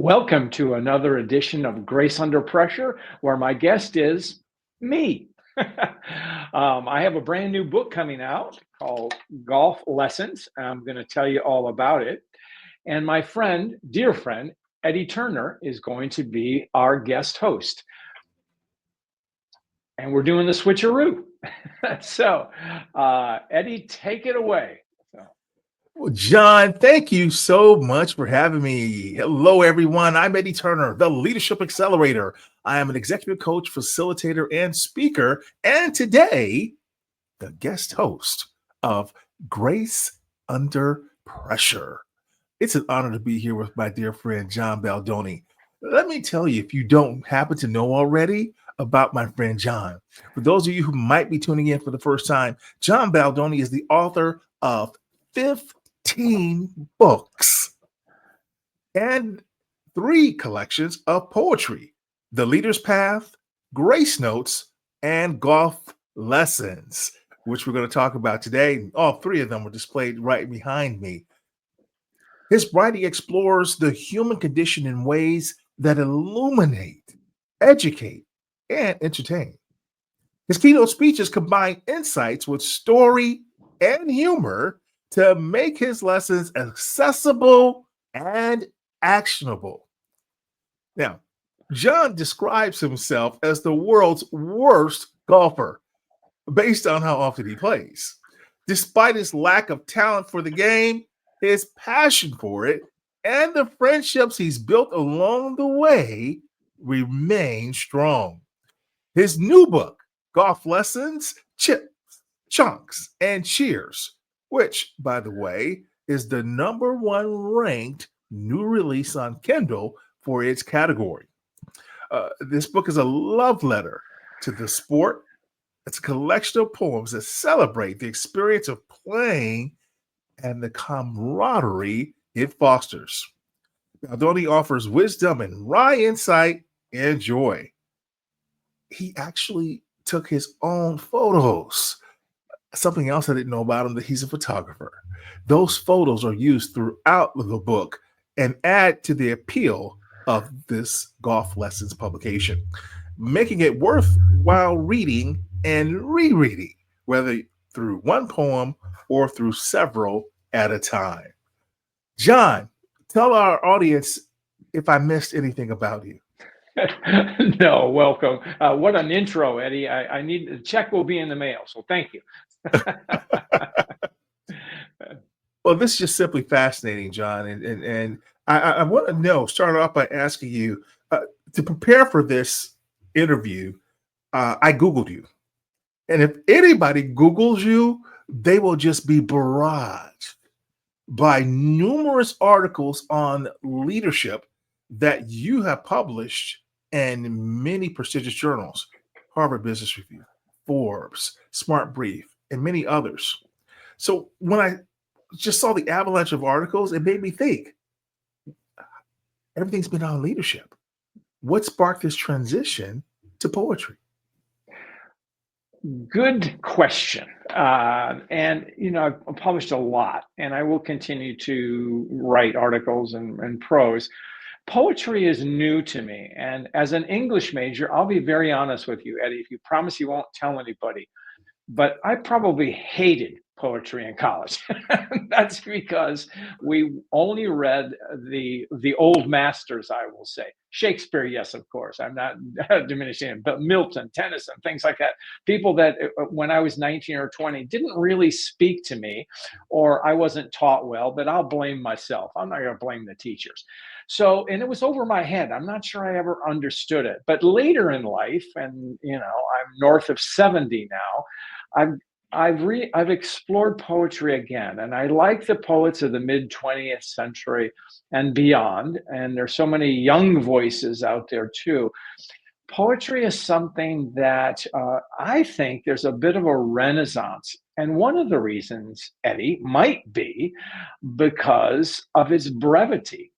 Welcome to another edition of Grace Under Pressure, where my guest is me. I have a brand new book coming out called Golf Lessons. I'm going to tell you all about it. And my friend, dear friend, Eddie Turner is going to be our guest host. And we're doing the switcheroo. Eddie, take it away. Well, John, thank you so much for having me. Hello, everyone. I'm Eddie Turner, the Leadership Accelerator. I am an executive coach, facilitator, and speaker. And today, the guest host of Grace Under Pressure. It's an honor to be here with my dear friend, John Baldoni. Let me tell you, if you don't happen to know already about my friend John, for those of you who might be tuning in for the first time, John Baldoni is the author of 15 books and 3 collections of poetry: The Leader's Path, Grace Notes, and Golf Lessons, which we're going to talk about today. All 3 of them are displayed right behind me. His writing explores the human condition in ways that illuminate, educate, and entertain. His keynote speeches combine insights with story and humor to make his lessons accessible and actionable. Now, John describes himself as the world's worst golfer based on how often he plays. Despite his lack of talent for the game, his passion for it, and the friendships he's built along the way remain strong. His new book, Golf Lessons, Chips, Chunks, and Cheers, which, by the way, is the #1 ranked new release on Kindle for its category. This book is a love letter to the sport. It's a collection of poems that celebrate the experience of playing and the camaraderie it fosters. Baldoni offers wisdom and wry insight and joy. He actually took his own photos. Something else I didn't know about him, that he's a photographer. Those photos are used throughout the book and add to the appeal of this Golf Lessons publication, making it worthwhile reading and rereading, whether through one poem or through several at a time. John, tell our audience if I missed anything about you. No, welcome. What an intro, Eddie. I need the check will be in the mail, so thank you. Well, this is just simply fascinating, John, and I want to know. Start off by asking you to prepare for this interview. I Googled you, and if anybody Googles you, they will just be barraged by numerous articles on leadership that you have published in many prestigious journals: Harvard Business Review, Forbes, Smart Brief, and many others. So when I just saw the avalanche of articles, it made me think, everything's been on leadership. What sparked this transition to poetry? Good question. I've published a lot, and I will continue to write articles and prose. Poetry is new to me. And as an English major, I'll be very honest with you, Eddie, if you promise you won't tell anybody, but I probably hated poetry in college. That's because we only read the old masters, I will say. Shakespeare, yes, of course. I'm not diminishing it, but Milton, Tennyson, things like that. People that when I was 19 or 20 didn't really speak to me, or I wasn't taught well, but I'll blame myself. I'm not going to blame the teachers. So, and it was over my head. I'm not sure I ever understood it. But later in life, and I'm north of 70 now, I've explored poetry again, and I like the poets of the mid 20th century and beyond. And there's so many young voices out there too. Poetry is something that I think there's a bit of a renaissance. And one of the reasons, Eddie, might be because of its brevity.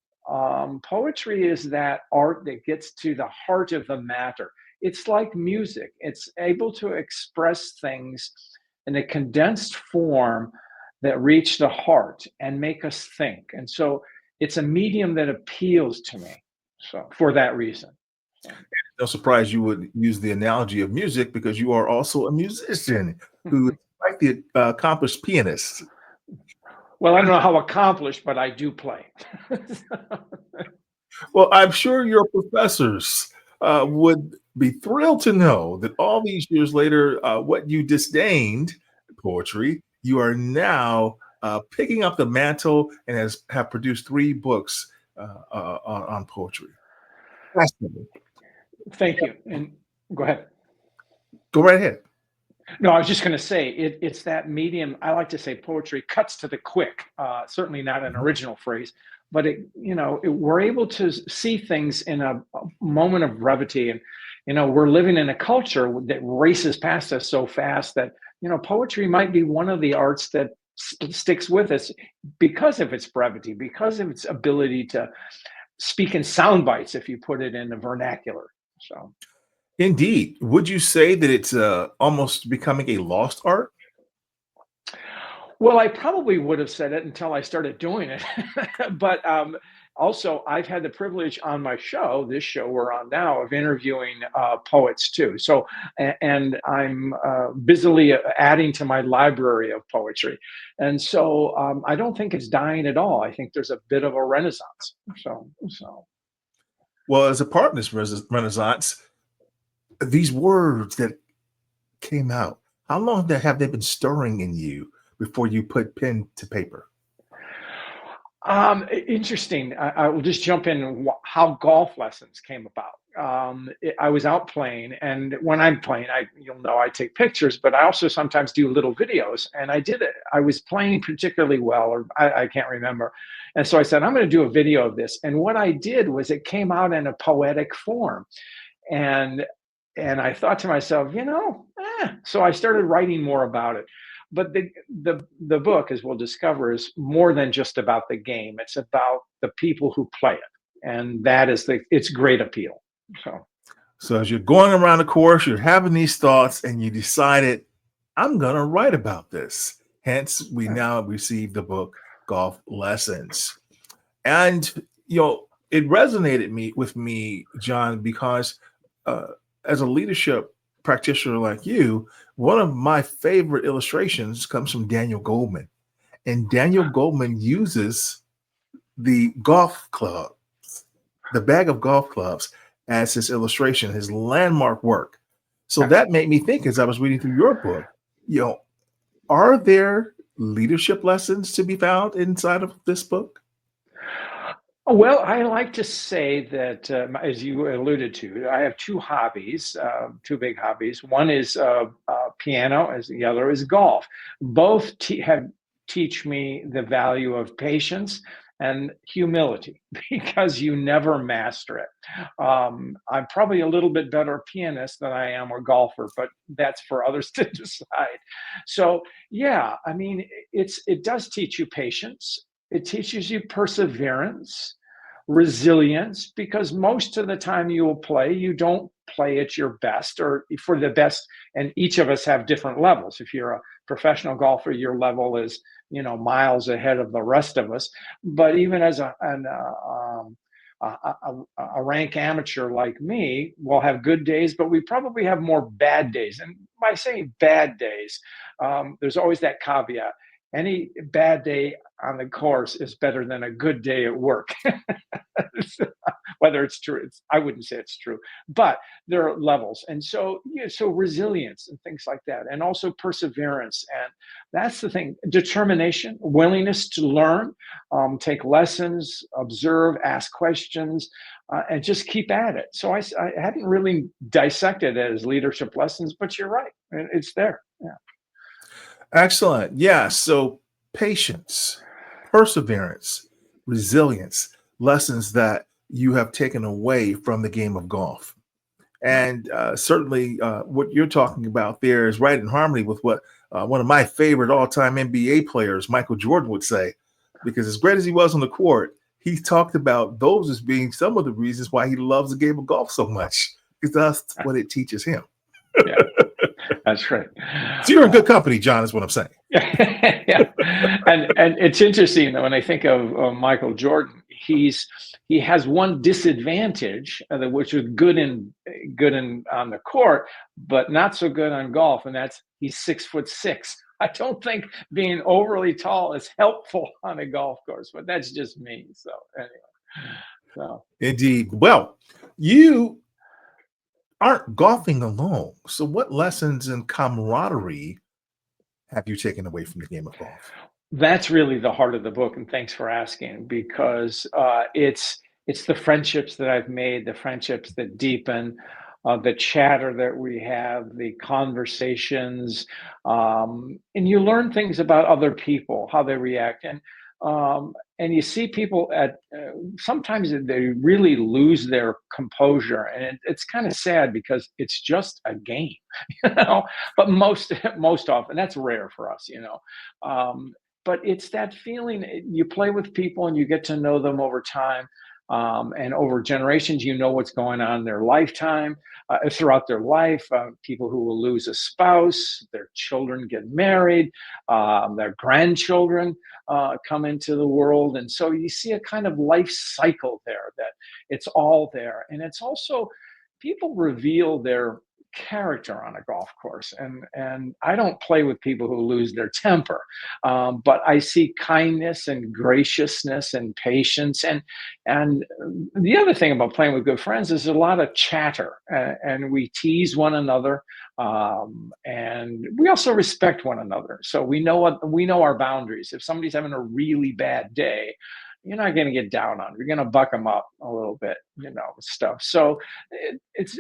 Poetry is that art that gets to the heart of the matter. It's like music, it's able to express things in a condensed form that reach the heart and make us think. And so it's a medium that appeals to me. So for that reason. So. No surprise you would use the analogy of music because you are also a musician who is quite the accomplished pianist. Well, I don't know how accomplished, but I do play. Well, I'm sure your professors would be thrilled to know that all these years later, what you disdained, poetry, you are now picking up the mantle and have produced 3 books on poetry. Fascinating. Thank you. And go ahead. Go right ahead. No, I was just going to say it's that medium. I like to say poetry cuts to the quick. Certainly not an Mhm. original phrase, but we're able to see things in a moment of brevity, and we're living in a culture that races past us so fast that poetry might be one of the arts that sticks with us because of its brevity, because of its ability to speak in sound bites if you put it in the vernacular. So. Indeed. Would you say that it's almost becoming a lost art? Well, I probably would have said it until I started doing it. But also, I've had the privilege on my show, this show we're on now, of interviewing poets too. So, and I'm busily adding to my library of poetry. And so I don't think it's dying at all. I think there's a bit of a renaissance. So. Well, as a part in this renaissance, these words that came out, how long have they been stirring in you before you put pen to paper? Interesting. I will just jump in how golf lessons came about. I was out playing, and when I'm playing, you'll know I take pictures, but I also sometimes do little videos. And I did it. I was playing particularly well, or I can't remember. And so I said, I'm going to do a video of this. And what I did was it came out in a poetic form, and I thought to myself, so I started writing more about it. But the book, as we'll discover, is more than just about the game. It's about the people who play it, and that is its great appeal. So. So as you're going around the course, you're having these thoughts, and you decided, I'm going to write about this. Hence, we now receive the book Golf Lessons. And, it resonated with me, John, because as a leadership practitioner like you, one of my favorite illustrations comes from Daniel Goldman. And Daniel Goldman uses the golf club, the bag of golf clubs, as his illustration, his landmark work. So that made me think as I was reading through your book, are there leadership lessons to be found inside of this book? Well, I like to say that, as you alluded to, I have 2 hobbies, 2 big hobbies. One is piano, as the other is golf. Both teach me the value of patience and humility because you never master it. I'm probably a little bit better pianist than I am a golfer, but that's for others to decide. So, yeah, I mean, it does teach you patience. It teaches you perseverance, resilience, because most of the time you don't play at your best or for the best. And each of us have different levels. If you're a professional golfer, your level is, miles ahead of the rest of us. But even as a rank amateur like me, will have good days, but we probably have more bad days. And by saying bad days, there's always that caveat. Any bad day on the course is better than a good day at work. Whether it's true, I wouldn't say it's true, but there are levels. And so, so resilience and things like that, and also perseverance. And that's the thing, determination, willingness to learn, take lessons, observe, ask questions, and just keep at it. So I hadn't really dissected it as leadership lessons, but you're right. It's there. Yeah. Excellent. Yeah. So patience, perseverance, resilience, lessons that you have taken away from the game of golf. And certainly what you're talking about there is right in harmony with what one of my favorite all-time NBA players, Michael Jordan, would say. Because as great as he was on the court, he talked about those as being some of the reasons why he loves the game of golf so much, because that's what it teaches him. Yeah, that's right. So you're in good company, John, is what I'm saying. Yeah, and it's interesting that when I think of Michael Jordan, He has one disadvantage, which is good in on the court, but not so good on golf, and that's he's 6'6". I don't think being overly tall is helpful on a golf course, but that's just me. So anyway, so Indeed. Well, you aren't golfing alone. So, what lessons in camaraderie have you taken away from the game of golf? that's really the heart of the book, and thanks for asking because it's the friendships that I've made, the friendships that deepen, the chatter that we have, the conversations, and you learn things about other people, how they react, and you see people at sometimes they really lose their composure, and it's kind of sad because it's just a game, you know. But most often that's rare for us, you know. But it's that feeling you play with people and you get to know them over time, and over generations, you know what's going on in their lifetime, throughout their life. People who will lose a spouse, their children get married, their grandchildren come into the world. And so you see a kind of life cycle there that it's all there. And it's also people reveal their character on a golf course, and I don't play with people who lose their temper, but I see kindness and graciousness and patience, and the other thing about playing with good friends is a lot of chatter, and we tease one another, and we also respect one another, so we know our boundaries. If somebody's having a really bad day, you're not going to get down on. You're going to buck them up a little bit, you know, stuff. So it's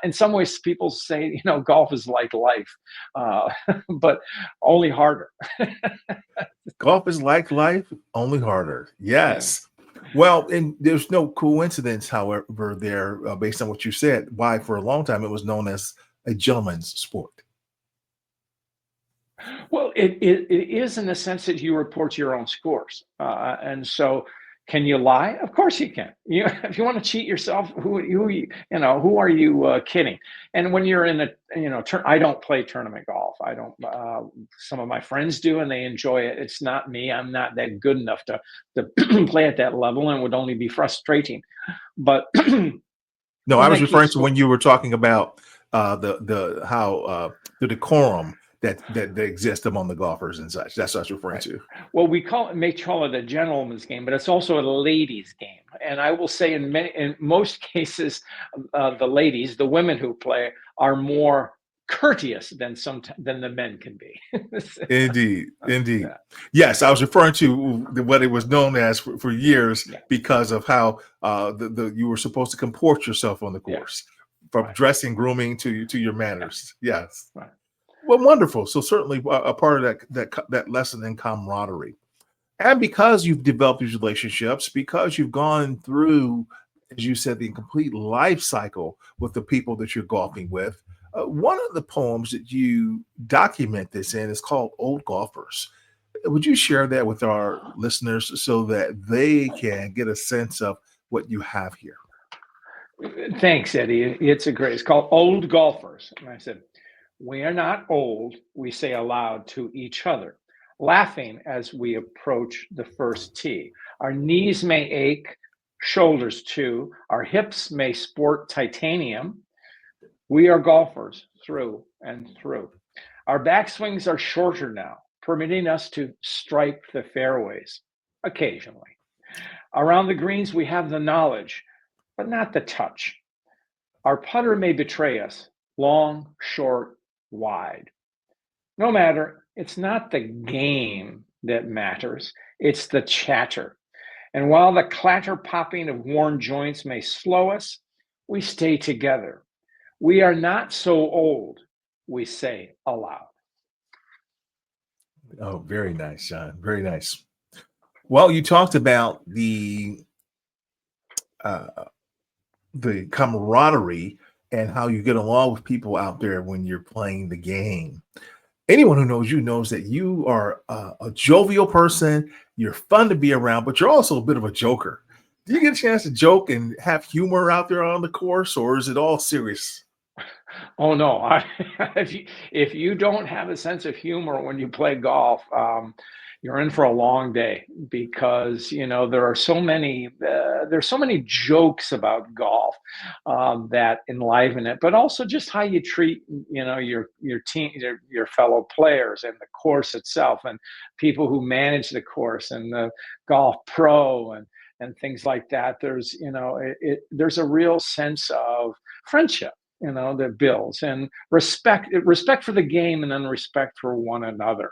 in some ways people say, you know, golf is like life, uh, but only harder. Golf is like life, only harder. Yeah. Yes. Well, and there's no coincidence, however, there, based on what you said, why for a long time it was known as a gentleman's sport. Well, it is in the sense that you report your own scores, and so can you lie? Of course you can. You if you want to cheat yourself, you know who are you kidding? And when you're in a I don't play tournament golf. I don't. Some of my friends do, and they enjoy it. It's not me. I'm not that good enough to play at that level, and would only be frustrating. But No, I when I was keep referring to score. when you were talking about the how the decorum that exists among the golfers and such. That's what I was referring Right. to. Well, may call it a gentleman's game, but it's also a ladies' game. And I will say, in most cases, the ladies, the women who play, are more courteous than the men can be. Indeed, indeed. Yeah, Yes, I was referring to what it was known as for years yeah, because of how the you were supposed to comport yourself on the yeah. course, from Right, dressing, grooming to your yeah, manners. Yes. right. Well, wonderful. So certainly a part of that lesson in camaraderie, and because you've developed these relationships, because you've gone through, as you said, the complete life cycle with the people that you're golfing with. One of the poems that you document this in is called "Old Golfers." Would you share that with our listeners so that they can get a sense of what you have here? Thanks, Eddie. It's called Old Golfers. And I said, we are not old, we say aloud to each other, laughing as we approach the first tee. Our knees may ache, shoulders too. Our hips may sport titanium. We are golfers through and through. Our backswings are shorter now, permitting us to strike the fairways occasionally. Around the greens, we have the knowledge, but not the touch. Our putter may betray us, long, short, wide. No matter, it's not the game that matters, it's the chatter. And while the clatter popping of worn joints may slow us, we stay together. We are not so old, we say aloud. Oh, very nice, John. Very nice. Well, you talked about uh, the camaraderie and how you get along with people out there when you're playing the game. Anyone who knows you knows that you are a jovial person. You're fun to be around, but you're also a bit of a joker. Do you get a chance to joke and have humor out there on the course, or is it all serious? Oh no, if you don't have a sense of humor when you play golf, you're in for a long day because there are so many there's so many jokes about golf that enliven it, but also just how you treat your team, your fellow players, and the course itself, and people who manage the course, and the golf pro, and things like that. There's there's a real sense of friendship that builds, and respect for the game, and then respect for one another.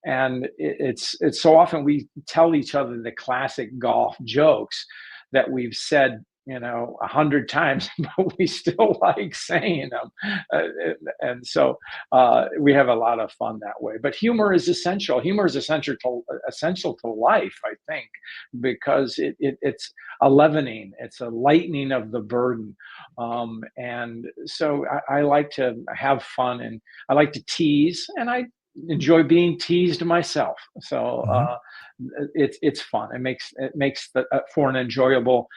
And it's so often we tell each other the classic golf jokes that we've said 100 times, but we still like saying them. And so we have a lot of fun that way. But humor is essential. Humor is essential to life, I think, because it's a leavening, it's a lightening of the burden. And so I like to have fun, and I like to tease, and I enjoy being teased myself. So Mhm. it's fun. It makes the for an enjoyable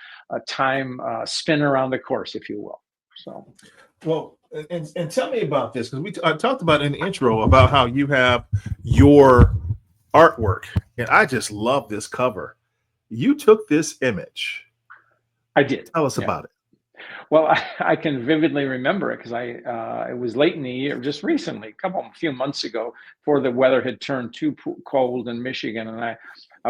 time spin around the course, if you will. So Well, and tell me about this, because I talked about in the intro about how you have your artwork, and I just love this cover. You took this image. I did. Tell us Yeah. about it. Well, I can vividly remember it because it was late in the year, just recently, a few months ago, before the weather had turned too cold in Michigan, and I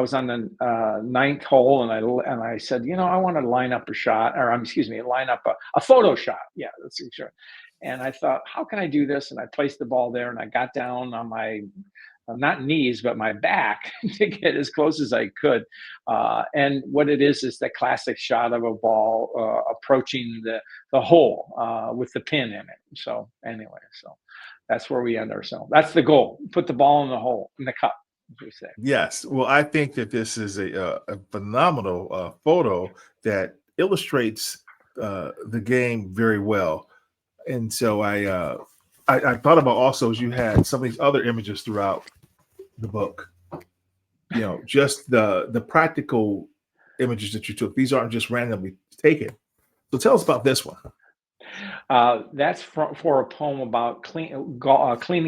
was on the ninth hole, and I said, I want to line up a shot, or excuse me, line up a photo shot. Yeah, that's sure. And I thought, how can I do this? And I placed the ball there, and I got down on my not knees, but my back to get as close as I could. And what it is the classic shot of a ball approaching the hole with the pin in it. So anyway, so that's where we end ourselves. That's the goal. Put the ball in the hole, in the cup, as we say. Yes. Well, I think that this is a phenomenal photo that illustrates the game very well. And so I thought about also, as you had some of these other images throughout the book, just the practical images that you took. These aren't just randomly taken. So tell us about this one. That's for a poem about cleaning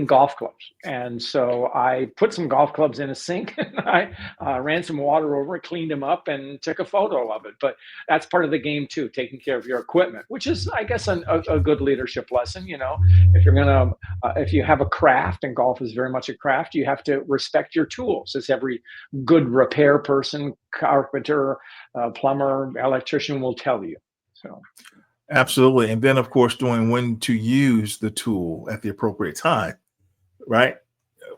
golf clubs. And so I put some golf clubs in a sink, and I ran some water over it, cleaned them up, and took a photo of it. But that's part of the game too, taking care of your equipment, which is, I guess, a good leadership lesson. If you're gonna, if you have a craft, and golf is very much a craft, you have to respect your tools, as every good repair person, carpenter, plumber, electrician will tell you. So. Absolutely. And then, of course, knowing when to use the tool at the appropriate time, right?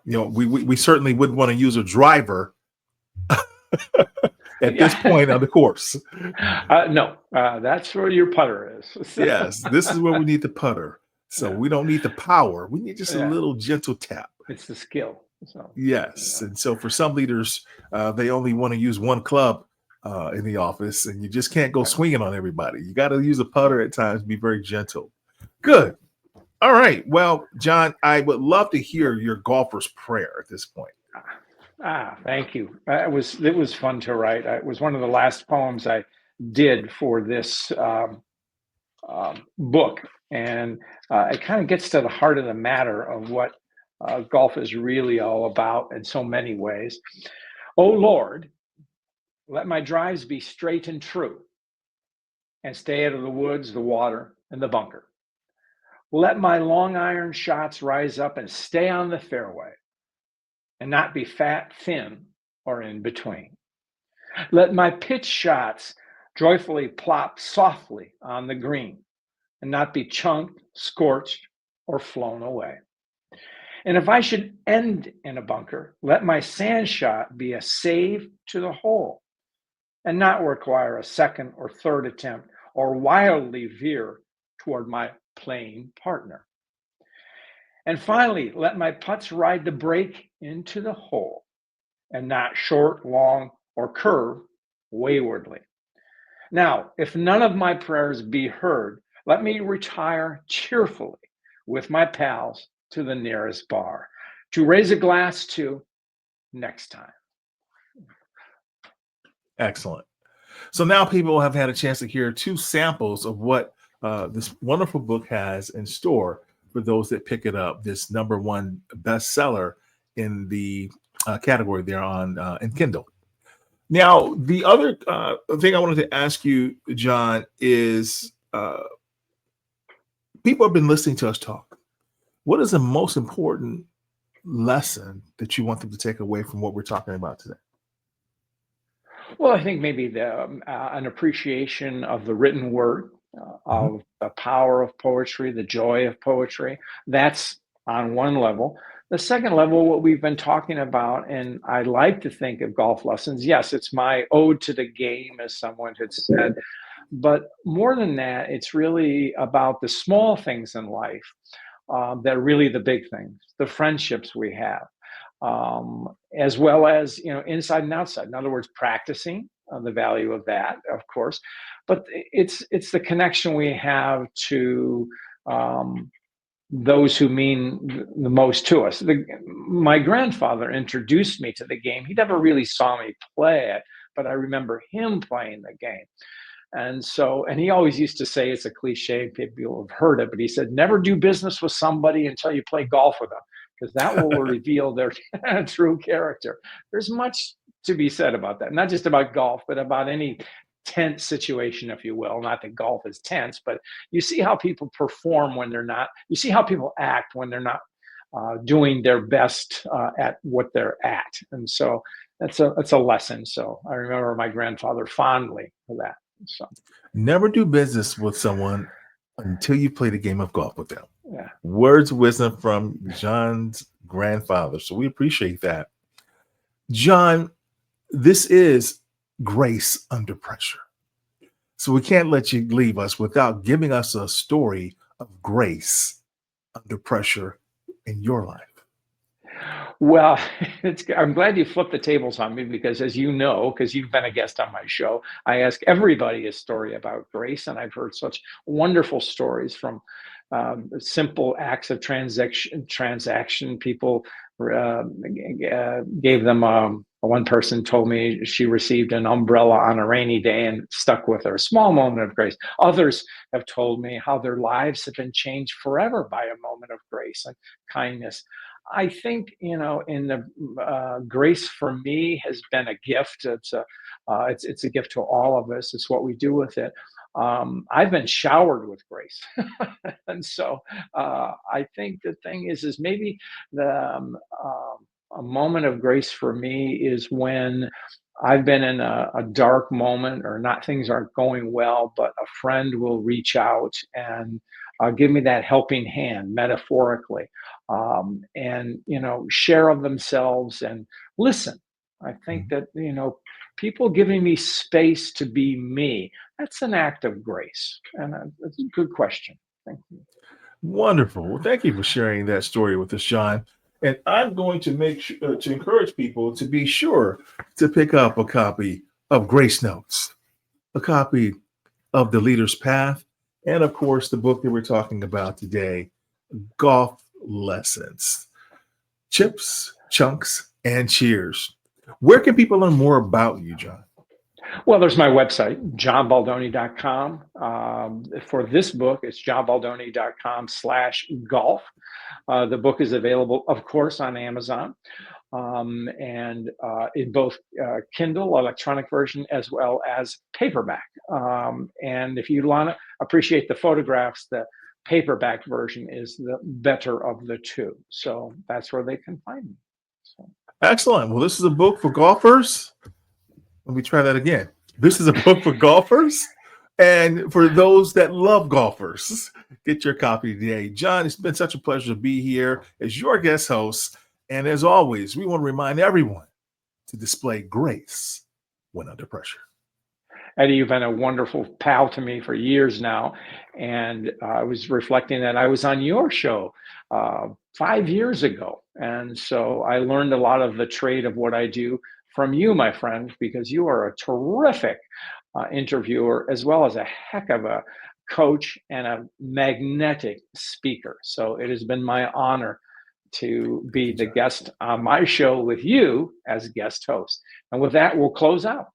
We certainly wouldn't want to use a driver at this point on the course. No, that's where your putter is. Yes, this is where we need the putter. So Yeah. we don't need the power. We need just a Yeah, little gentle tap. it's the skill. So, Yes. And so for some leaders, they only want to use one club in the office, and you just can't go right. swinging on everybody. You got to use a putter at times, be very gentle. Good. All right. Well, John, I would love to hear your golfer's prayer at this point. Thank you. It was fun to write. It was one of the last poems I did for this book, and it kind of gets to the heart of the matter of what golf is really all about in so many ways. Oh Lord, let my drives be straight and true, and stay out of the woods, the water, and the bunker. Let my long iron shots rise up and stay on the fairway, and not be fat, thin, or in between. Let my pitch shots joyfully plop softly on the green, and not be chunked, scorched, or flown away. And if I should end in a bunker, let my sand shot be a save to the hole, and not require a second or third attempt, or wildly veer toward my playing partner. And finally, let my putts ride the break into the hole, and not short, long, or curve waywardly. Now, if none of my prayers be heard, let me retire cheerfully with my pals to the nearest bar to raise a glass to next time. Excellent. So now people have had a chance to hear two samples of what this wonderful book has in store for those that pick it up. This #1 bestseller in the category there on in Kindle. Now, the other thing I wanted to ask you, John, is people have been listening to us talk. What is the most important lesson that you want them to take away from what we're talking about today? Well, I think maybe an appreciation of the written word, Mhm. of the power of poetry, the joy of poetry. That's on one level. The second level, what we've been talking about, and I like to think of golf lessons. Yes, it's my ode to the game, as someone had said. But more than that, it's really about the small things in life that are really the big things, the friendships we have, as well as inside and outside. In other words, practicing the value of that, of course, but it's the connection we have to um, those who mean the most to us. My grandfather introduced me to the game. He never really saw me play it, but I remember him playing the game. And so, and he always used to say, it's a cliche, people have heard it, but he said, never do business with somebody until you play golf with them, because that will reveal their true character. There's much to be said about that, not just about golf, but about any tense situation, if you will. Not that golf is tense, but you see how people perform when they're not, you see how people act when they're not doing their best at what they're at. And so that's a lesson. So I remember my grandfather fondly for that. So Never do business with someone until you play the game of golf with them. yeah. Words of wisdom from John's grandfather. So we appreciate that. John, this is grace under pressure. So we can't let you leave us without giving us a story of grace under pressure in your life. Well, I'm glad you flipped the tables on me because, as you know, because you've been a guest on my show, I ask everybody a story about grace, and I've heard such wonderful stories from simple acts of transaction. People gave them. One person told me she received an umbrella on a rainy day and stuck with her. A small moment of grace. Others have told me how their lives have been changed forever by a moment of grace and kindness. I think in the grace for me has been a gift. It's a gift to all of us. It's what we do with it. I've been showered with grace, and so I think the thing is maybe the a moment of grace for me is when I've been in a dark moment or not things aren't going well, but a friend will reach out and give me that helping hand, metaphorically, and share of themselves and listen. I think Mhm. that people giving me space to be me, that's an act of grace, and that's a good question. Thank you. Wonderful. Well, thank you for sharing that story with us, John. And I'm going to make sure to encourage people to be sure to pick up a copy of Grace Notes, a copy of The Leader's Path, and of course, the book that we're talking about today, Golf Lessons, Chips, Chunks, and Cheers. Where can people learn more about you, John? Well, there's my website, johnbaldoni.com. For this book, it's johnbaldoni.com/golf. The book is available, of course, on Amazon, and in both Kindle, electronic version, as well as paperback. And if you want to appreciate the photographs, the paperback version is the better of the two. So that's where they can find me. So. Excellent. Well, this is a book for golfers. Let me try that again. This is a book for golfers and for those that love golfers. Get your copy today. John, it's been such a pleasure to be here as your guest host. And as always, we want to remind everyone to display grace when under pressure. Eddie, you've been a wonderful pal to me for years now. And I was reflecting that I was on your show 5 years ago. And so I learned a lot of the trade of what I do from you, my friend, because you are a terrific interviewer, as well as a heck of a coach and a magnetic speaker. So it has been my honor to Thank be you, the John. guest on my show with you as guest host. And with that, we'll close out.